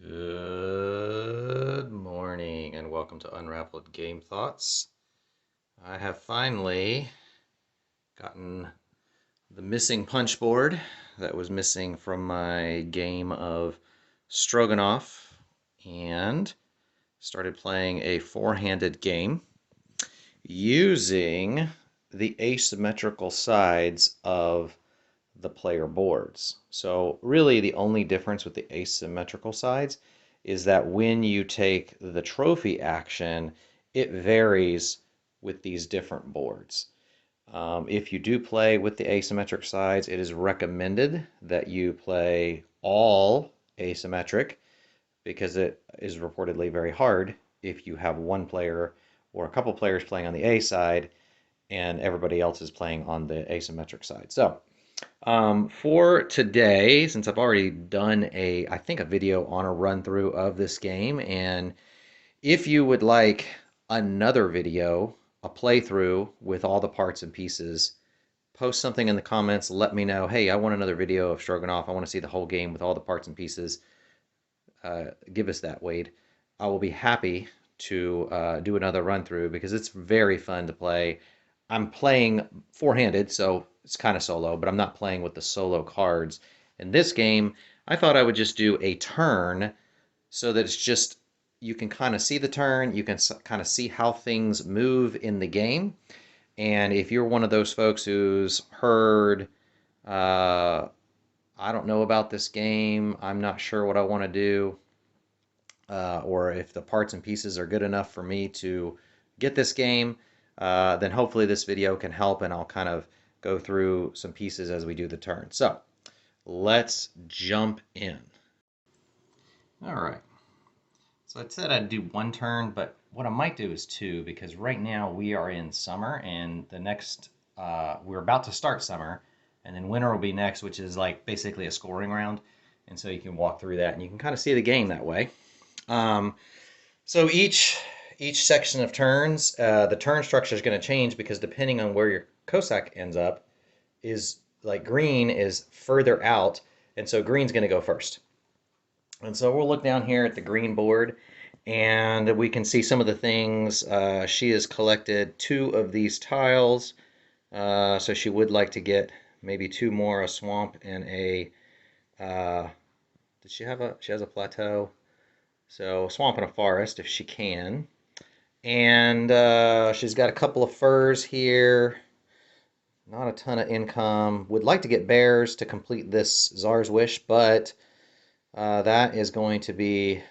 Good morning and welcome to Unraveled Game Thoughts. I have finally gotten the missing punch board that was missing from my game of Stroganov and started playing a four-handed game using the asymmetrical sides of the player boards. So really the only difference with the asymmetrical sides is that when you take the trophy action, it varies with these different boards. If you do play with the asymmetric sides, it is recommended that you play all asymmetric because it is reportedly very hard if you have one player or a couple players playing on the A side and everybody else is playing on the asymmetric side. So for today, since I've already done I think a video on a run through of this game, and if you would like another video, a playthrough with all the parts and pieces, post something in the comments, let me know, hey, I want another video of Stroganov. I want to see the whole game with all the parts and pieces. Give us that, Wade. I will be happy to do another run through because it's very fun to play. I'm playing four-handed, so it's kind of solo, but I'm not playing with the solo cards. In this game, I thought I would just do a turn so that it's just you can kind of see the turn, you can kind of see how things move in the game. And if you're one of those folks who's heard, uh, I don't know about this game, I'm not sure what I want to do, or if the parts and pieces are good enough for me to get this game, then hopefully this video can help and I'll kind of go through some pieces as we do the turn. So let's jump in. All right. So I said I'd do one turn, but what I might do is two because right now we are in summer and the next, we're about to start summer and then winter will be next, which is like basically a scoring round. And so you can walk through that and you can kind of see the game that way. Um, So each section of turns, the turn structure is going to change because depending on where your Cossack ends up, is like green is further out, and so green's going to go first. And so we'll look down here at the green board, and we can see some of the things. She has collected two of these tiles, so she would like to get maybe two more, a swamp and a. Uh, did she have a? She has a plateau. So swamp and a forest if she can. And she's got a couple of furs here. Not a ton of income. Would like to get bears to complete this Czar's Wish, but that is going to be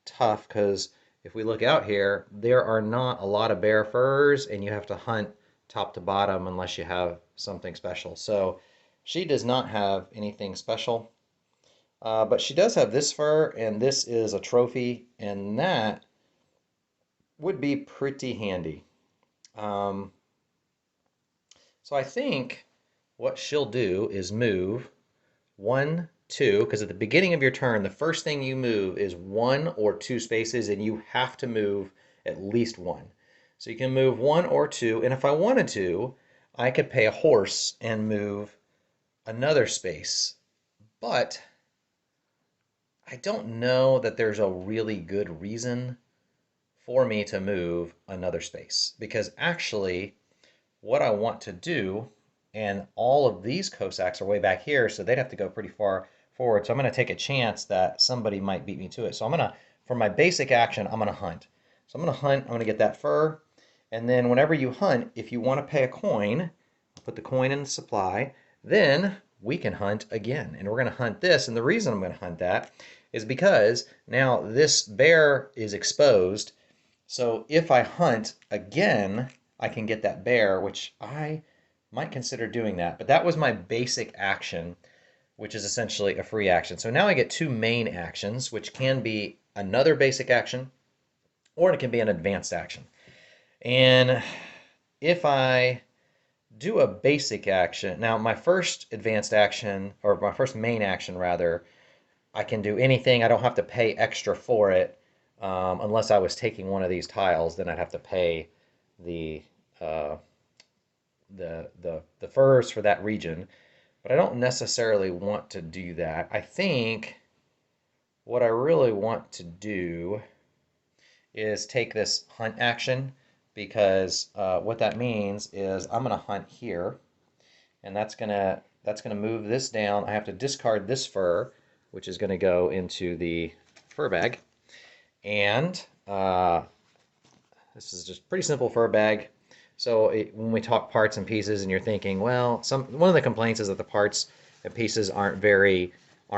tough because if we look out here, there are not a lot of bear furs, and you have to hunt top to bottom unless you have something special. So she does not have anything special, but she does have this fur, and this is a trophy, and that would be pretty handy. Um, so I think what she'll do is move one, two, because at the beginning of your turn, the first thing you move is one or two spaces, and you have to move at least one. So you can move one or two, and if I wanted to, I could pay a horse and move another space. But I don't know that there's a really good reason for me to move another space because actually what I want to do, and all of these Cossacks are way back here, so they'd have to go pretty far forward. So I'm going to take a chance that somebody might beat me to it. So I'm going to, for my basic action, I'm going to hunt. So I'm going to hunt, I'm going to get that fur, and then whenever you hunt, if you want to pay a coin, put the coin in the supply, then we can hunt again. And we're going to hunt this, and the reason I'm going to hunt that is because now this bear is exposed. So if I hunt again, I can get that bear, which I might consider doing that. But that was my basic action, which is essentially a free action. So now I get two main actions, which can be another basic action, or it can be an advanced action. And if I do a basic action, now my first advanced action, or my first main action rather, I can do anything. I don't have to pay extra for it. Unless I was taking one of these tiles, then I'd have to pay the uh, the furs for that region. But I don't necessarily want to do that. I think what I really want to do is take this hunt action because what that means is I'm going to hunt here, and that's gonna move this down. I have to discard this fur, which is going to go into the fur bag, and this is just pretty simple fur bag. So when we talk parts and pieces, and you're thinking, well, one of the complaints is that the parts and pieces aren't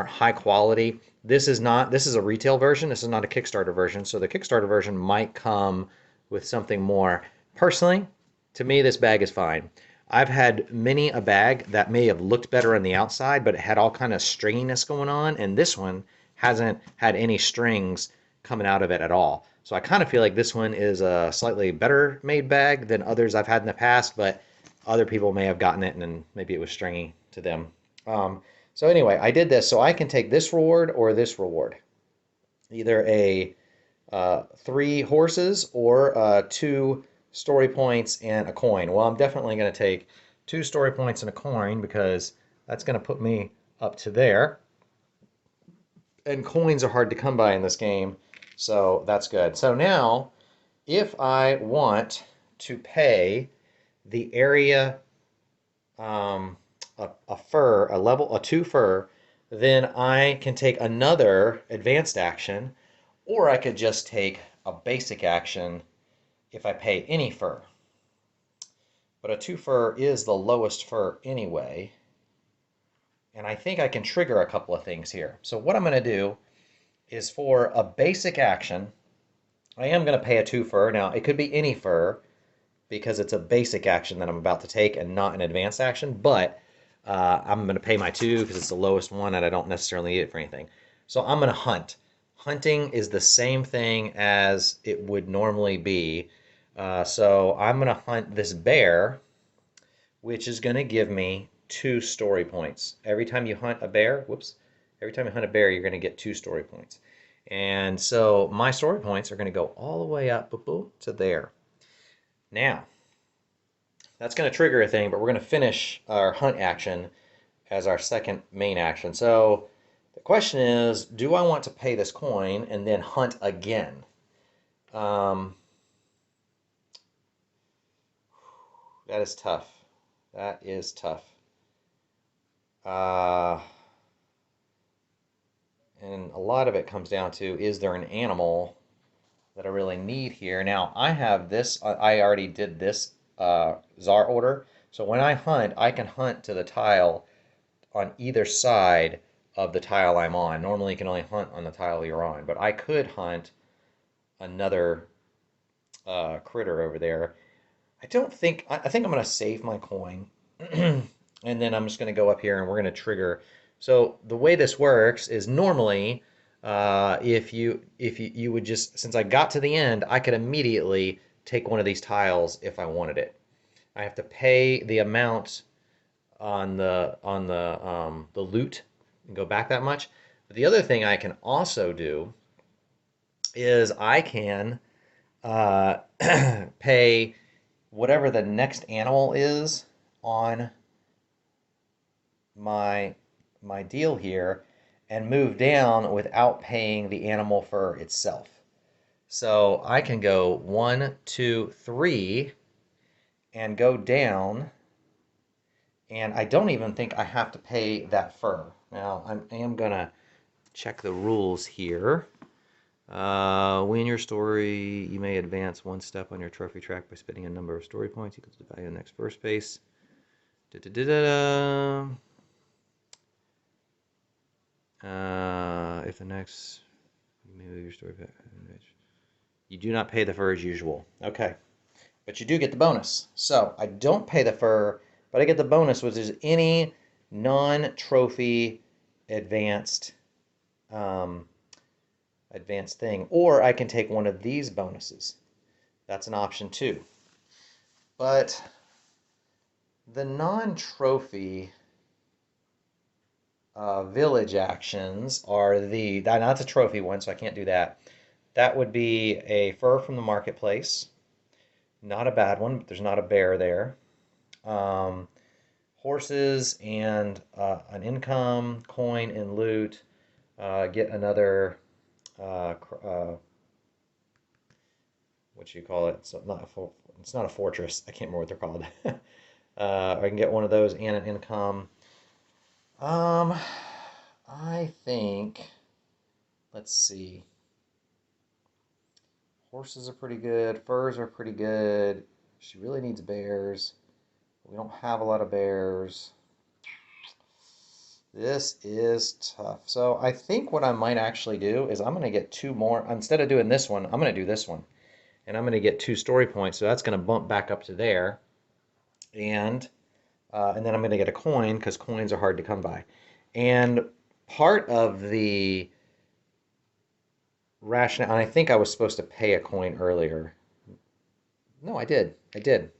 high quality. This is not. This is a retail version. This is not a Kickstarter version. So the Kickstarter version might come with something more. Personally, to me, this bag is fine. I've had many a bag that may have looked better on the outside, but it had all kind of stringiness going on, and this one hasn't had any strings coming out of it at all. So I kind of feel like this one is a slightly better made bag than others I've had in the past, but other people may have gotten it and then maybe it was stringy to them. So anyway, I did this so I can take this reward or this reward, either a 3 horses or 2 story points and a coin. Well, I'm definitely going to take 2 story points and a coin because that's going to put me up to there. And coins are hard to come by in this game, so that's good. So now, if I want to pay the area a fur, a 2 fur, then I can take another advanced action, or I could just take a basic action if I pay any fur. But a 2 fur is the lowest fur anyway, and I think I can trigger a couple of things here. So what I'm going to do is for a basic action, I am going to pay a 2 fur. Now, it could be any fur because it's a basic action that I'm about to take and not an advanced action, but I'm going to pay my 2 because it's the lowest one and I don't necessarily need it for anything. So I'm going to hunt. Hunting is the same thing as it would normally be. So I'm going to hunt this bear, which is going to give me 2 story points. Every time you hunt a bear, every time you hunt a bear, you're going to get 2 story points. And so my story points are going to go all the way up to there. Now, that's going to trigger a thing, but we're going to finish our hunt action as our second main action. So the question is, do I want to pay this coin and then hunt again? That is tough. That is tough. And a lot of it comes down to, is there an animal that I really need here? Now, I have this, I already did this czar order. So when I hunt, I can hunt to the tile on either side of the tile I'm on. Normally you can only hunt on the tile you're on, but I could hunt another critter over there. I think I'm going to save my coin and then I'm just going to go up here and we're going to trigger. So the way this works is normally if you would just, since I got to the end, I could immediately take one of these tiles if I wanted it. I have to pay the amount on the loot and go back that much. But the other thing I can also do is I can pay whatever the next animal is on my deal here and move down without paying the animal for itself. So I can go 1, 2, 3 and go down, and I don't even think I have to pay that fur. Now I am gonna check the rules here. Win your story, you may advance 1 step on your trophy track by spending a number of story points equal to the value of the next first space. Da, da, da, da, da. If the next, you may move your story back. You do not pay the fur as usual. Okay. But you do get the bonus. So I don't pay the fur, but I get the bonus, which is any non-trophy advanced advanced thing. Or I can take one of these bonuses. That's an option too. But the non-trophy village actions are that's a trophy one, so I can't do that. That would be a fur from the marketplace. Not a bad one, but there's not a bear there. Horses and an income, coin, and loot. get another, what you call it? It's not a fortress. I can't remember what they're called. I can get one of those and an income. Um, I think, let's see. Horses are pretty good. Furs are pretty good. She really needs bears. We don't have a lot of bears. This is tough. So I think what I might actually do is I'm going to get two more. Instead of doing this one, I'm going to do this one. And I'm going to get 2 story points. So that's going to bump back up to there. And then I'm going to get a coin because coins are hard to come by. And part of the rationale, and I think I was supposed to pay a coin earlier. No, I did. I did.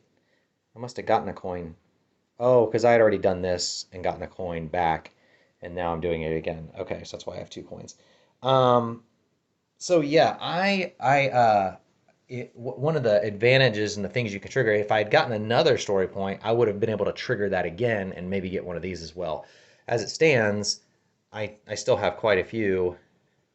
I must have gotten a coin. Oh, because I had already done this and gotten a coin back, and now I'm doing it again. Okay, so that's why I have 2 coins. Um, so yeah, one of the advantages and the things you can trigger, if I had gotten another story point, I would have been able to trigger that again and maybe get one of these as well. As it stands, I still have quite a few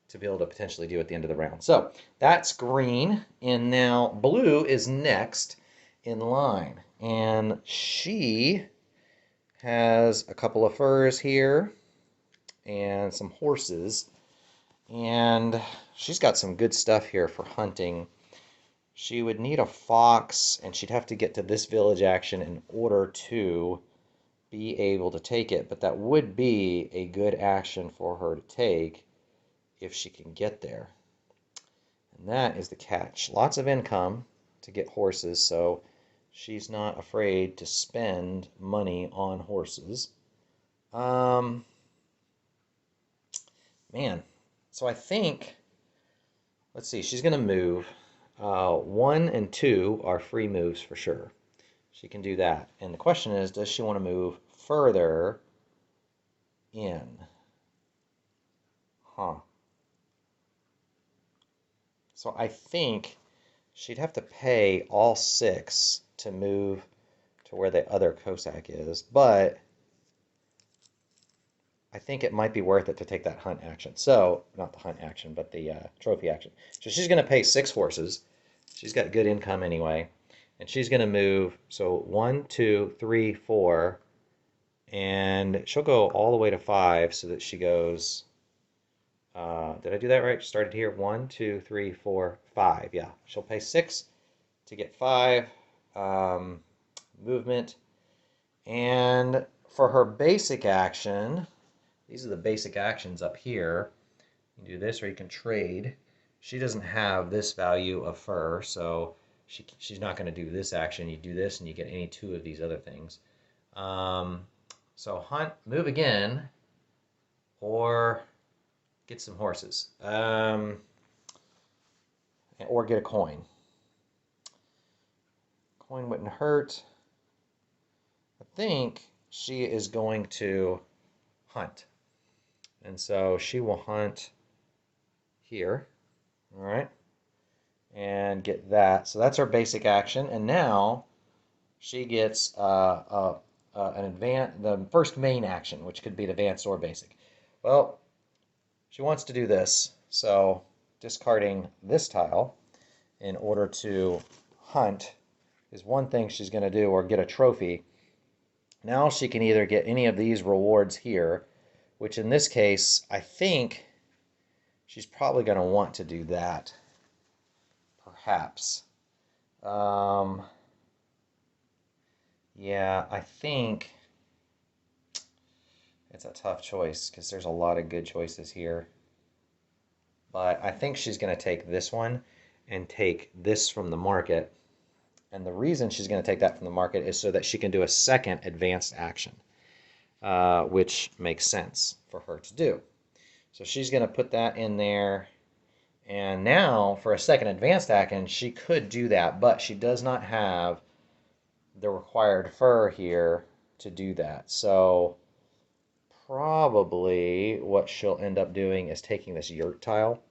to be able to potentially do at the end of the round. So that's green, and now blue is next in line, and she has a couple of furs here and some horses, and she's got some good stuff here for hunting. She would need a fox, and she'd have to get to this village action in order to be able to take it, but that would be a good action for her to take if she can get there. And that is the catch. Lots of income to get horses, so she's not afraid to spend money on horses. Um, Man, so I think, let's see, she's going to move. 1 and 2 are free moves for sure. She can do that. And the question is, does she want to move further in? Huh. So I think she'd have to pay all 6 to move to where the other Cossack is, but I think it might be worth it to take that hunt action. So, not the hunt action, but the trophy action. So she's going to pay 6 horses. She's got good income anyway. And she's going to move, so 1, 2, 3, 4, and she'll go all the way to 5 so that she goes, did I do that right? Started here, 1, 2, 3, 4, 5. Yeah, she'll pay 6 to get 5 movement. And for her basic action, these are the basic actions up here. You can do this or you can trade. She doesn't have this value of fur, so she's not going to do this action. You do this and you get any 2 of these other things. So hunt, move again, or get some horses. Or get a coin. Coin wouldn't hurt. I think she is going to hunt. And so she will hunt here. All right. And get that. So that's our basic action. And now she gets the first main action, which could be the advanced or basic. Well, she wants to do this. So discarding this tile in order to hunt is one thing she's going to do, or get a trophy. Now she can either get any of these rewards here, which in this case, I think she's probably going to want to do that. Perhaps. Yeah, I think it's a tough choice because there's a lot of good choices here. But I think she's going to take this one and take this from the market. And the reason she's going to take that from the market is so that she can do a second advanced action, which makes sense for her to do. So she's going to put that in there. And now for a second advanced action, she could do that, but she does not have the required fur here to do that. So probably what she'll end up doing is taking this yurt tile,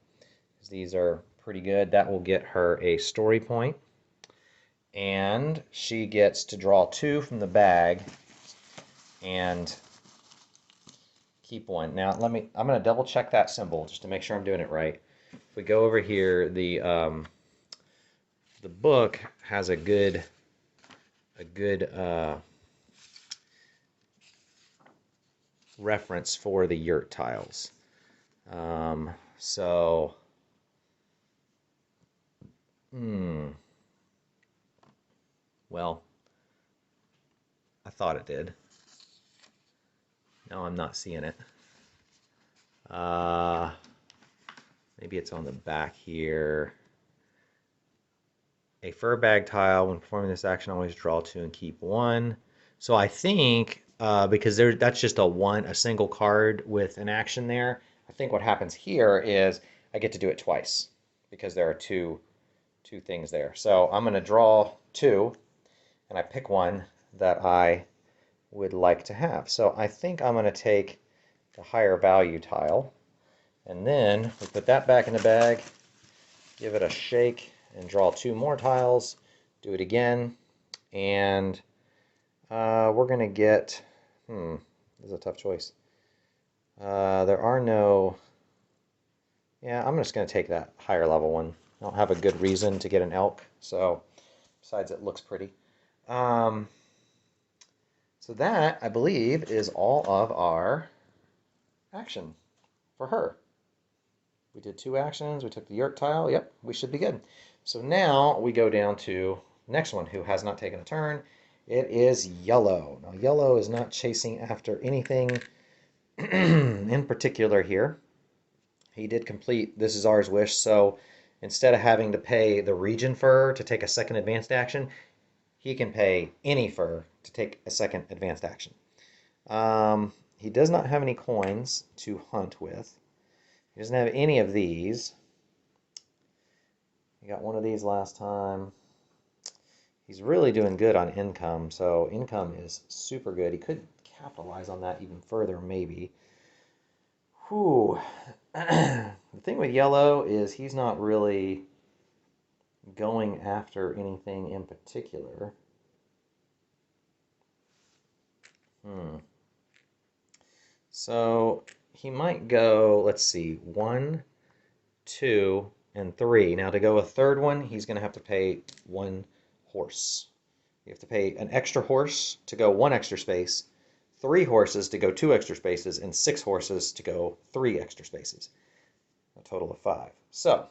because these are pretty good. That will get her a story point. And she gets to draw 2 from the bag and keep one. Now I'm going to double check that symbol just to make sure I'm doing it right. If we go over here, the book has a good reference for the yurt tiles. So, well, I thought it did. No, I'm not seeing it. Uh, Maybe it's on the back here. A fur bag tile, when performing this action, always draw two and keep one. So I think because that's just a single card with an action there. I think what happens here is I get to do it twice because there are two things there. So I'm going to draw two, and I pick one that I would like to have. So I think I'm going to take the higher value tile, and then we put that back in the bag, give it a shake, and draw two more tiles. Do it again, and we're going to get, this is a tough choice. There are no, yeah, I'm just going to take that higher level one. I don't have a good reason to get an elk, so besides it looks pretty. So that, I believe, is all of our action for her. We did two actions. We took the yurt tile. Yep, we should be good. So now we go down to next one who has not taken a turn. It is yellow. Now yellow is not chasing after anything in particular here. He did complete This Is Ours Wish, so instead of having to pay the region fur to take a second advanced action, he can pay any fur to take a second advanced action. He does not have any coins to hunt with. He doesn't have any of these. He got one of these last time. He's really doing good on income, so income is super good. He could capitalize on that even further, maybe. Whew. The thing with yellow is he's not really going after anything in particular. So he might go, let's see, 1, 2, and 3. Now to go a third one, he's going to have to pay 1 horse. You have to pay an extra horse to go 1 extra space, 3 horses to go 2 extra spaces, and 6 horses to go 3 extra spaces. A total of 5. So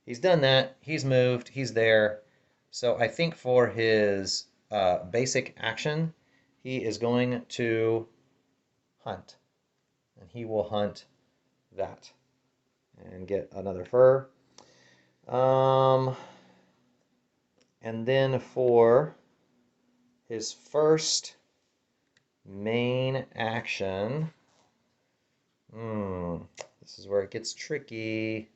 he's done that. He's moved. He's there. So I think for his basic action, he is going to hunt. And he will hunt that and get another fur. And then for his first main action, this is where it gets tricky.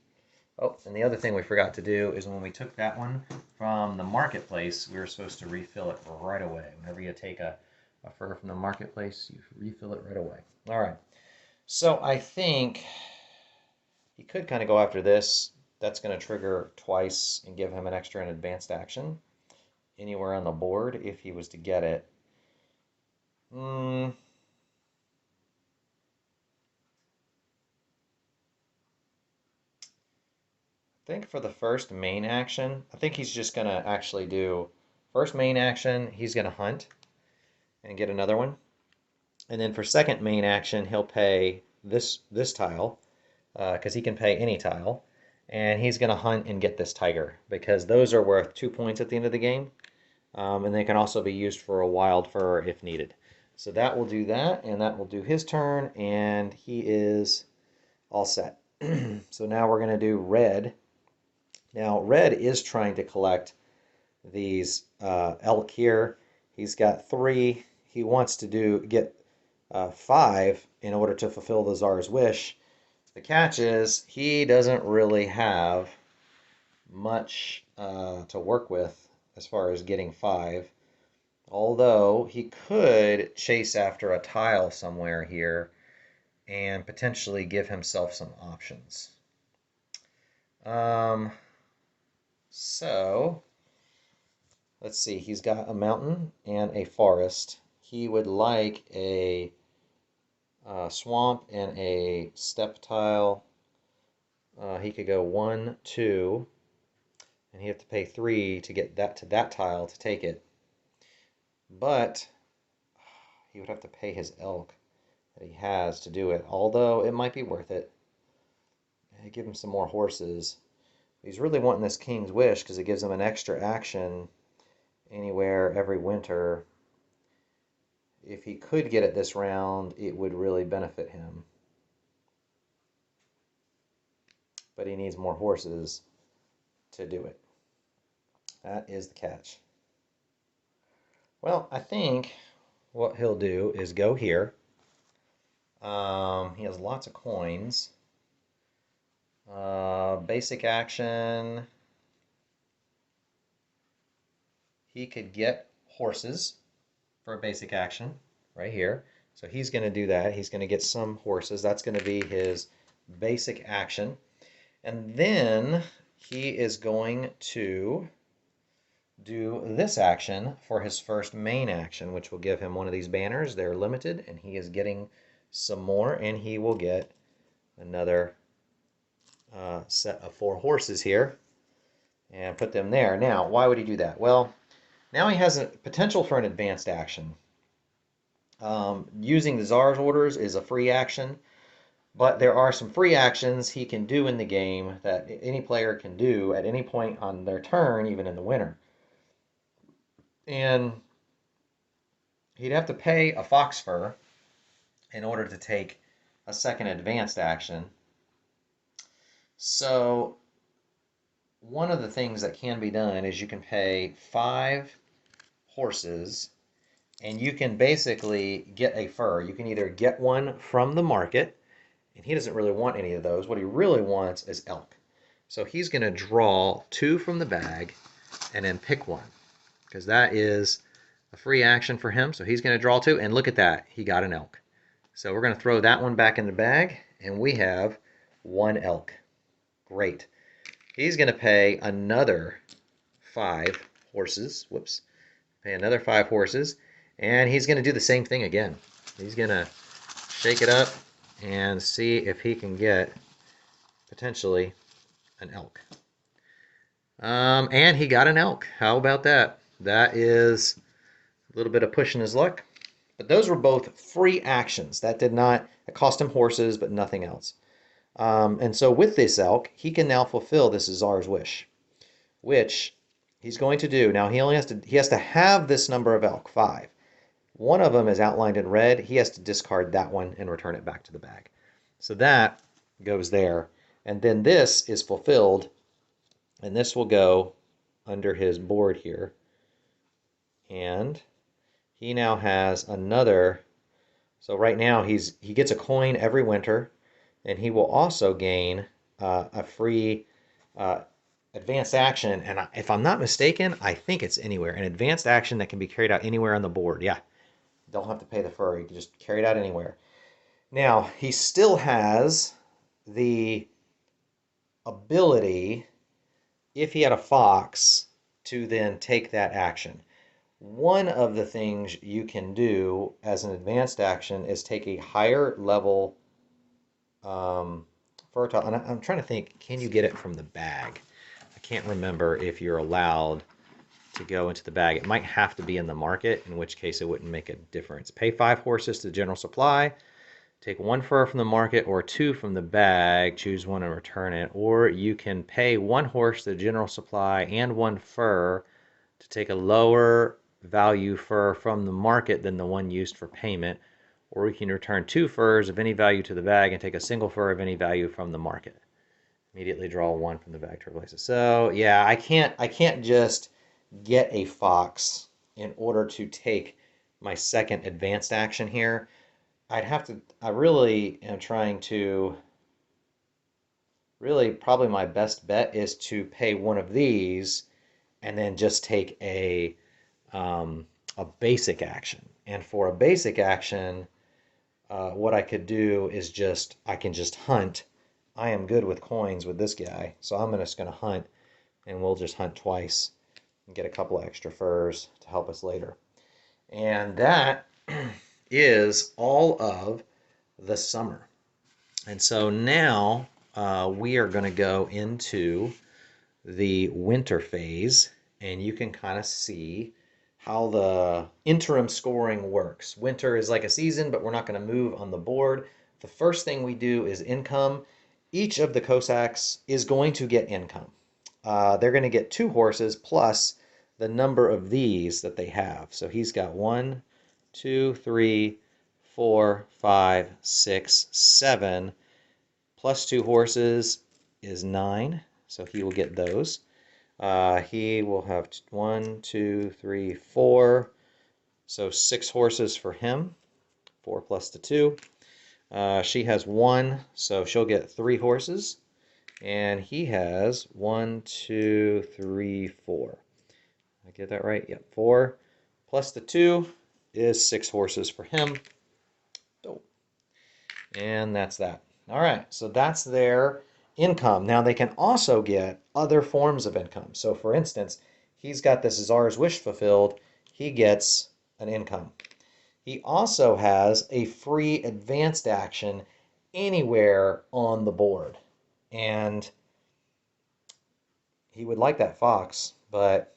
Oh, and the other thing we forgot to do is when we took that one from the marketplace, we were supposed to refill it right away. Whenever you take a fur from the marketplace, you refill it right away. All right. So I think he could kind of go after this. That's going to trigger twice and give him an extra and advanced action anywhere on the board if he was to get it. I think for the first main action, I think he's just going to actually do first main action, he's going to hunt and get another one. And then for second main action, he'll pay this tile because he can pay any tile. And he's going to hunt and get this tiger because those are worth 2 points at the end of the game. And they can also be used for a wild fur if needed. So that will do that, and that will do his turn, and he is all set. So now we're going to do red. Now red is trying to collect these elk here. He's got 3. He wants to get 5 in order to fulfill the Tsar's wish. The catch is he doesn't really have much to work with as far as getting 5. Although he could chase after a tile somewhere here and potentially give himself some options. So let's see, he's got a mountain and a forest. He would like a swamp and a step tile. He could go 1, 2, and he'd have to pay 3 to get that to that tile to take it. But he would have to pay his elk that he has to do it, although it might be worth it. I'd give him some more horses. He's really wanting this King's Wish because it gives him an extra action anywhere every winter. If he could get it this round, it would really benefit him. But he needs more horses to do it. That is the catch. Well, I think what he'll do is go here. He has lots of coins. Basic action. He could get horses for a basic action right here. So he's going to do that. He's going to get some horses. That's going to be his basic action. And then he is going to do this action for his first main action, which will give him one of these banners. They're limited, and he is getting some more, and he will get another set of 4 horses here and put them there. Now, why would he do that? Well, now he has a potential for an advanced action. Using the Tsar's orders is a free action, but there are some free actions he can do in the game that any player can do at any point on their turn, even in the winter. And he'd have to pay a fox fur in order to take a second advanced action. So one of the things that can be done is you can pay 5 horses and you can basically get a fur. You can either get one from the market, and he doesn't really want any of those. What he really wants is elk. So he's going to draw 2 from the bag and then pick one, because that is a free action for him. So he's going to draw 2, and look at that. He got an elk. So we're going to throw that one back in the bag, and we have 1 elk. Great. He's going to pay another 5 horses. Whoops. Pay another 5 horses. And he's going to do the same thing again. He's going to shake it up and see if he can get potentially an elk. And he got an elk. How about that? That is a little bit of pushing his luck. But those were both free actions. That cost him horses, but nothing else. And so with this elk, he can now fulfill this Tsar's wish, which he's going to do. Now he has to have this number of elk, 5. One of them is outlined in red. He has to discard that one and return it back to the bag. So that goes there. And then this is fulfilled, and this will go under his board here. And he now has another. So right now he gets a coin every winter, and he will also gain a free advanced action. And if I'm not mistaken, I think it's anywhere. An advanced action that can be carried out anywhere on the board. Yeah. Don't have to pay the fur. You can just carry it out anywhere. Now, he still has the ability, if he had a fox, to then take that action. One of the things you can do as an advanced action is take a higher level fur tile. And I'm trying to think, can you get it from the bag? I can't remember if you're allowed to go into the bag. It might have to be in the market, in which case it wouldn't make a difference. Pay 5 horses to the general supply, take 1 fur from the market or 2 from the bag, choose one and return it. Or you can pay 1 horse to the general supply and 1 fur to take a lower value fur from the market than the one used for payment. Or you can return 2 furs of any value to the bag and take a single fur of any value from the market. Immediately draw 1 from the bag to replace it. So yeah, I can't just get a fox in order to take my second advanced action here. I really am trying to, probably my best bet is to pay one of these and then just take a basic action. And for a basic action, what I could do is I can just hunt. I am good with coins with this guy, so I'm just going to hunt, and we'll just hunt twice and get a couple of extra furs to help us later. And that is all of the summer. And so now we are going to go into the winter phase, and you can kind of see how the interim scoring works. Winter is like a season, but we're not going to move on the board. The first thing we do is income. Each of the Cossacks is going to get income. They're going to get 2 horses plus the number of these that they have. So he's got 1, 2, 3, 4, 5, 6, 7, plus 2 horses is 9. So he will get those. He will have 1, 2, 3, 4. So 6 horses for him. 4 plus the 2. She has 1, so she'll get 3 horses. And he has 1, 2, 3, 4. Did I get that right? Yep, 4 plus the 2 is 6 horses for him. Oh. And that's that. All right, so that's their income. Now they can also get other forms of income. So for instance, he's got this Czar's wish fulfilled. He gets an income. He also has a free advanced action anywhere on the board. And he would like that fox, but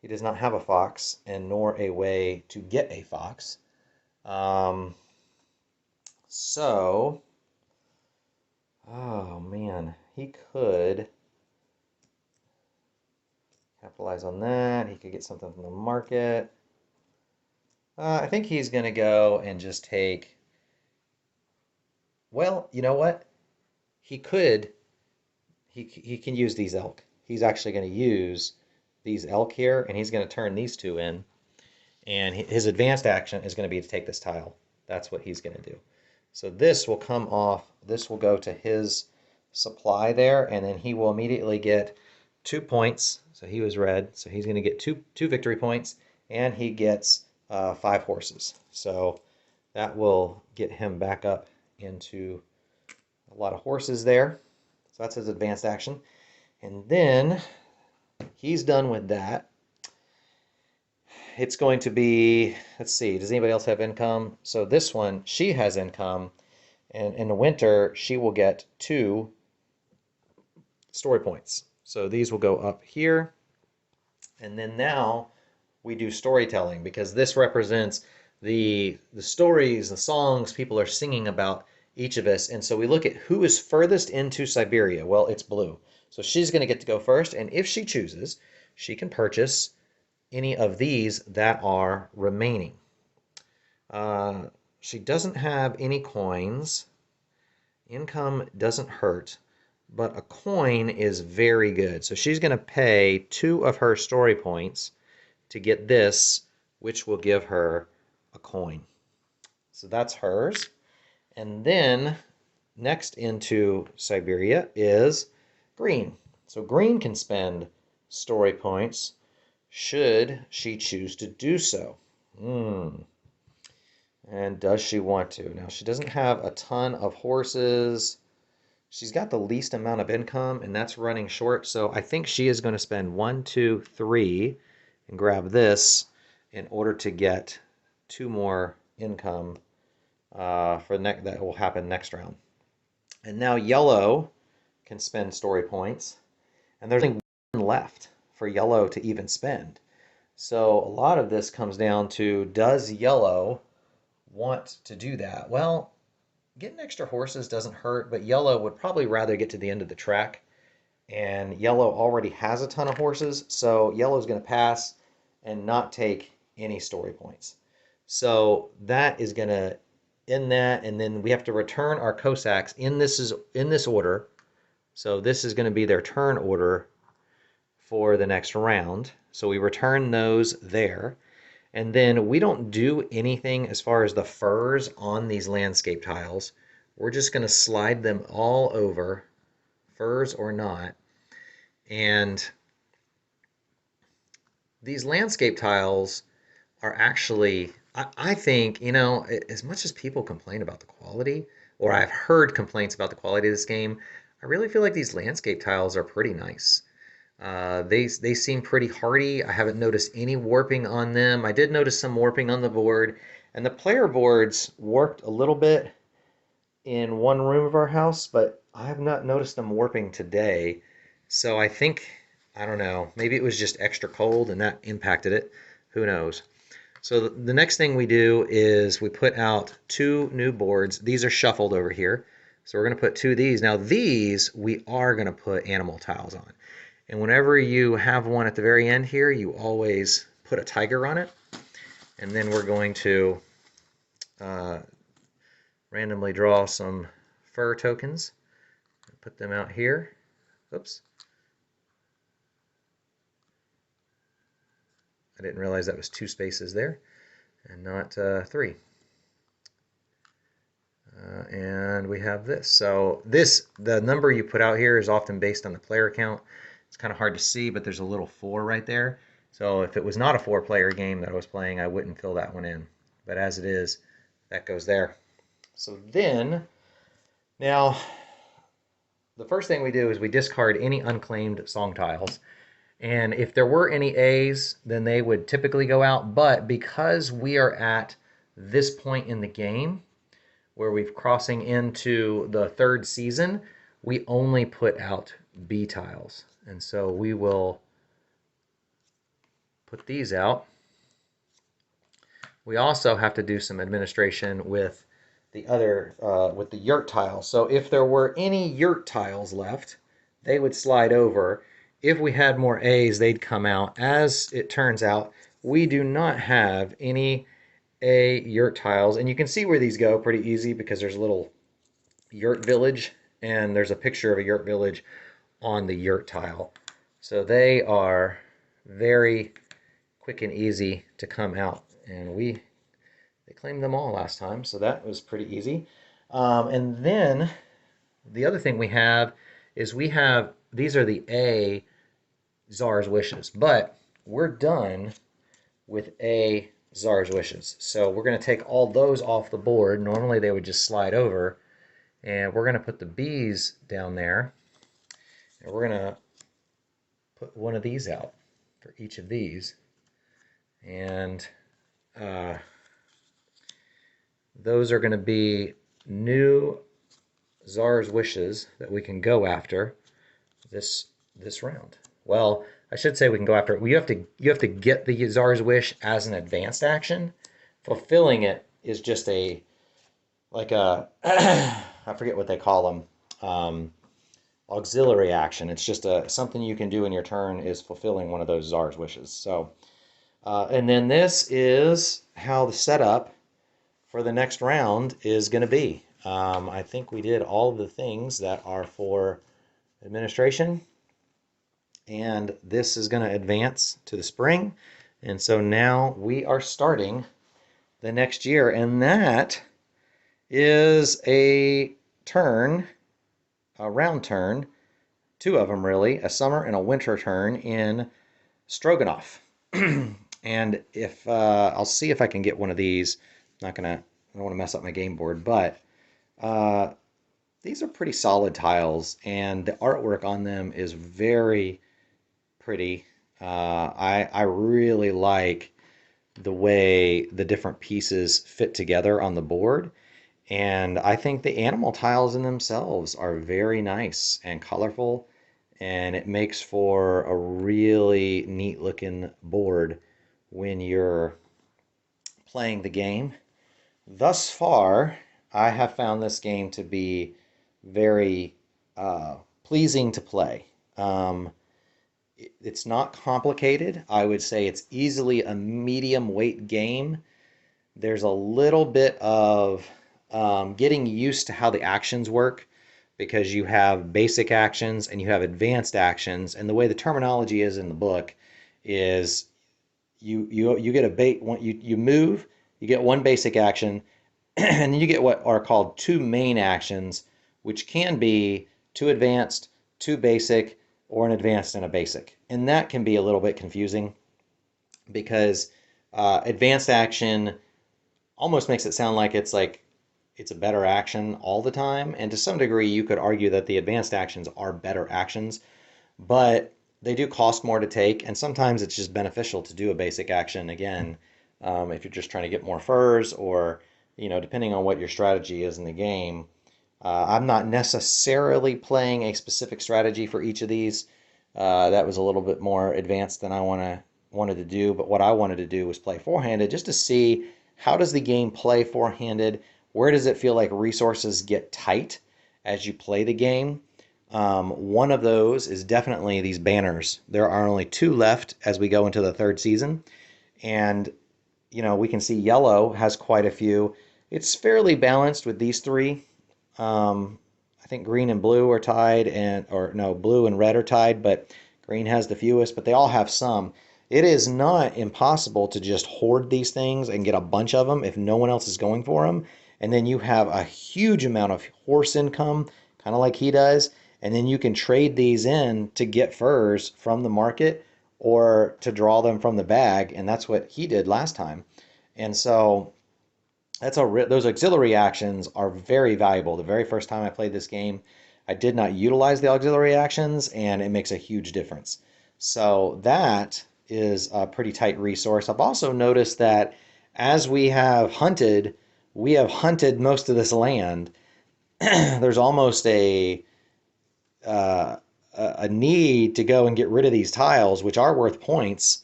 he does not have a fox and nor a way to get a fox. So, oh man, he could capitalize on that. He could get something from the market. I think he's going to go and just take, well, you know what? He could, he can use these elk. He's actually going to use these elk here, and he's going to turn these 2 in. And his advanced action is going to be to take this tile. That's what he's going to do. So this will come off, this will go to his supply there, and then he will immediately get 2 points. So he was red, so he's going to get two victory points, and he gets 5 horses. So that will get him back up into a lot of horses there. So that's his advanced action. And then he's done with that. It's going to be, let's see, does anybody else have income? So this one, she has income, and in the winter, she will get 2 story points. So these will go up here, and then now we do storytelling, because this represents the stories, the songs people are singing about each of us. And so we look at who is furthest into Siberia. Well, it's blue. So she's going to get to go first, and if she chooses, she can purchase any of these that are remaining. She doesn't have any coins. Income doesn't hurt, but a coin is very good. So she's going to pay 2 of her story points to get this, which will give her a coin. So that's hers. And then next into Siberia is green. So green can spend story points should she choose to do so. And does she want to? Now, she doesn't have a ton of horses. She's got the least amount of income, and that's running short. So I think she is going to spend 1, 2, 3 and grab this in order to get 2 more income that will happen next round. And now yellow can spend story points, and there's only 1 left for yellow to even spend. So a lot of this comes down to, does yellow want to do that? Well, getting extra horses doesn't hurt, but yellow would probably rather get to the end of the track. And yellow already has a ton of horses, so yellow's going to pass and not take any story points. So that is going to end that, and then we have to return our Cossacks in this order. So this is going to be their turn order for the next round. So we return those there. And then we don't do anything as far as the furs on these landscape tiles. We're just going to slide them all over, furs or not. And these landscape tiles are actually, I think, as much as people complain about the quality, or I've heard complaints about the quality of this game, I really feel like these landscape tiles are pretty nice. They seem pretty hardy. I haven't noticed any warping on them. I did notice some warping on the board, and the player boards warped a little bit, in one room of our house, but I have not noticed them warping today. So I think, I don't know, maybe it was just extra cold and that impacted it. Who knows? So the next thing we do is we put out two new boards. These are shuffled over here. So we're going to put two of these. Now these we are going to put animal tiles on. And whenever you have one at the very end here, you always put a tiger on it. And then we're going to uh, randomly draw some fur tokens. Put them out here. Oops. I didn't realize that was two spaces there and not three. And we have this. So the number you put out here is often based on the player count. It's kind of hard to see, but there's a little 4 right there. So if it was not a 4-player game that I was playing, I wouldn't fill that one in. But as it is, that goes there. So then, now, the first thing we do is we discard any unclaimed song tiles. And if there were any A's, then they would typically go out. But because we are at this point in the game, where we're crossing into the 3rd season, we only put out B tiles. And so we will put these out. We also have to do some administration with the other, with the yurt tiles. So if there were any yurt tiles left, they would slide over. If we had more A's, they'd come out. As it turns out, we do not have any A yurt tiles. And you can see where these go pretty easy because there's a little yurt village and there's a picture of a yurt village on the yurt tile. So they are very quick and easy to come out. And they claimed them all last time, so that was pretty easy. And then the other thing we have is these are the A Czar's Wishes, but we're done with A Czar's Wishes. So we're going to take all those off the board. Normally they would just slide over. And we're going to put the B's down there. And we're going to put one of these out for each of these. And those are going to be new Czar's Wishes that we can go after this round. Well, I should say we can go after it. You have to get the Czar's Wish as an advanced action. Fulfilling it is just like a I forget what they call them, auxiliary action. It's just something you can do in your turn is fulfilling one of those Czar's Wishes. So, and then this is how the setup for the next round is going to be. I think we did all of the things that are for administration. And this is going to advance to the spring. And so now we are starting the next year. And that is a round turn, 2 of them really, a summer and a winter turn in Stroganov. And if I'll see if I can get one of these. I don't want to mess up my game board, but these are pretty solid tiles, and the artwork on them is very pretty. I really like the way the different pieces fit together on the board. And I think the animal tiles in themselves are very nice and colorful, and it makes for a really neat looking board when you're playing the game. Thus far, I have found this game to be very pleasing to play. It's not complicated. I would say it's easily a medium weight game. There's a little bit of getting used to how the actions work, because you have basic actions and you have advanced actions. And the way the terminology is in the book is you get you move, you get one basic action, and then you get what are called 2 main actions, which can be 2 advanced, 2 basic, or an advanced and a basic. And that can be a little bit confusing because advanced action almost makes it sound like it's a better action all the time. And to some degree, you could argue that the advanced actions are better actions, but they do cost more to take. And sometimes it's just beneficial to do a basic action again, if you're just trying to get more furs, or, depending on what your strategy is in the game, I'm not necessarily playing a specific strategy for each of these. That was a little bit more advanced than I wanted to do, but what I wanted to do was play four-handed just to see how does the game play four-handed? Where does it feel like resources get tight as you play the game? One of those is definitely these banners. There are only two left as we go into the third season, and we can see yellow has quite a few. It's fairly balanced with these three. I think green and blue are tied, or no, blue and red are tied, but green has the fewest, but they all have some. It is not impossible to just hoard these things and get a bunch of them if no one else is going for them. And then you have a huge amount of horse income, kind of like he does. And then you can trade these in to get furs from the market or to draw them from the bag. And that's what he did last time. And so those auxiliary actions are very valuable. The very first time I played this game, I did not utilize the auxiliary actions, and it makes a huge difference. So that is a pretty tight resource. I've also noticed that as we have hunted most of this land. There's almost uh, a need to go and get rid of these tiles, which are worth points,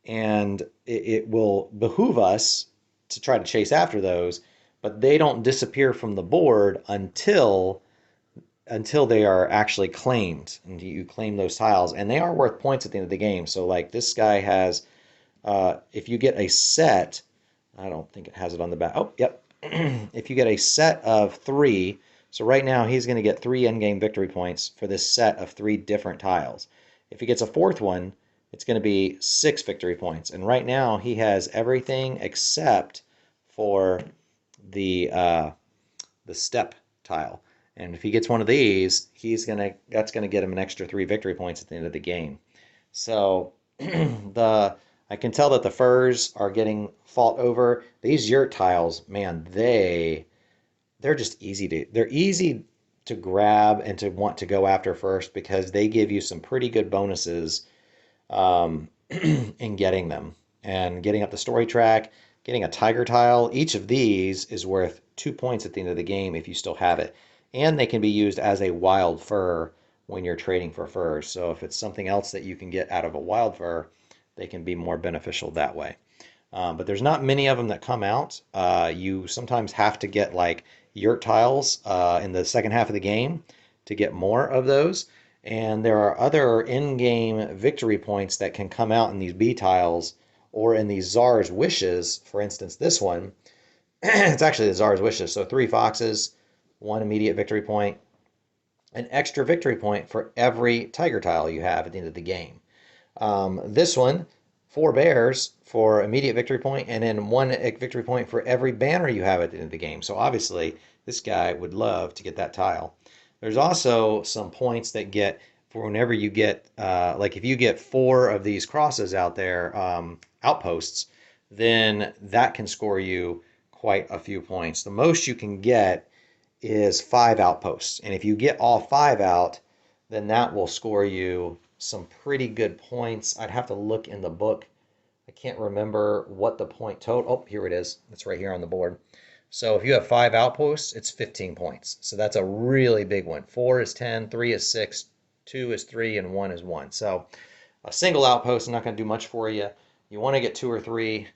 and it will behoove us to try to chase after those, but they don't disappear from the board until they are actually claimed, and you claim those tiles, and they are worth points at the end of the game. So like this guy has, if you get a set, I don't think it has it on the back. Oh, yep. If you get a set of three, so right now he's going to get 3 endgame victory points for this set of 3 different tiles. If he gets a fourth one, it's going to be 6 victory points. And right now he has everything except for the step tile. And if he gets one of these, that's gonna get him an extra 3 victory points at the end of the game. So the I can tell that the furs are getting fought over. These yurt tiles, man, they're easy to grab and to want to go after first because they give you some pretty good bonuses in getting them and getting up the story track, getting a tiger tile. Each of these is worth 2 points at the end of the game if you still have it. And they can be used as a wild fur when you're trading for furs. So if it's something else that you can get out of a wild fur, they can be more beneficial that way. But there's not many of them that come out. You sometimes have to get like yurt tiles in the second half of the game to get more of those. And there are other in-game victory points that can come out in these B tiles or in these Czar's Wishes. For instance, this one, it's actually the Czar's Wishes. So 3 foxes, 1 immediate victory point, an extra victory point for every tiger tile you have at the end of the game. This one, 4 bears for immediate victory point, and then 1 victory point for every banner you have at the end of the game. So obviously, this guy would love to get that tile. There's also some points that get for whenever you get, like if you get 4 of these crosses out there, outposts, then that can score you quite a few points. The most you can get is 5 outposts. And if you get all 5 out, then that will score you some pretty good points. I'd have to look in the book. I can't remember what the point total. Oh, here it is. It's right here on the board. So if you have 5 outposts, it's 15 points. So that's a really big one. 4 is 10, 3 is 6, 2 is 3, and 1 is 1. So a single outpost is not going to do much for you. You want to get 2 or 3,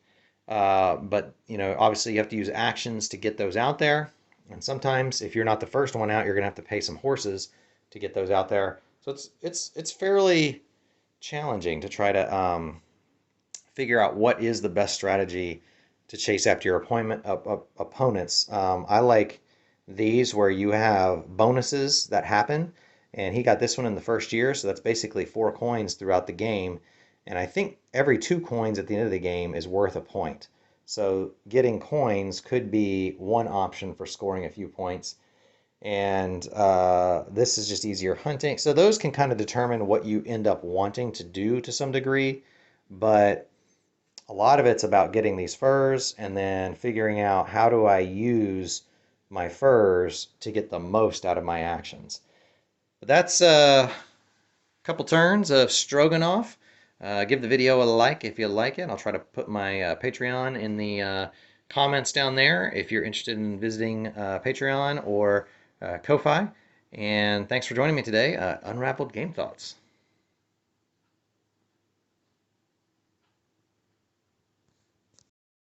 but obviously you have to use actions to get those out there. And sometimes if you're not the first one out, you're going to have to pay some horses to get those out there. So it's fairly challenging to try to figure out what is the best strategy to chase after your opponents. I like these where you have bonuses that happen, and he got this one in the first year, so that's basically 4 coins throughout the game. And I think every 2 coins at the end of the game is worth a point. So getting coins could be one option for scoring a few points. And this is just easier hunting. So those can kind of determine what you end up wanting to do to some degree. But a lot of it's about getting these furs and then figuring out how do I use my furs to get the most out of my actions. But that's a couple turns of Stroganov. Give the video a like if you like it. I'll try to put my Patreon in the comments down there if you're interested in visiting Patreon or Ko-Fi. And thanks for joining me today. Unraveled Game Thoughts.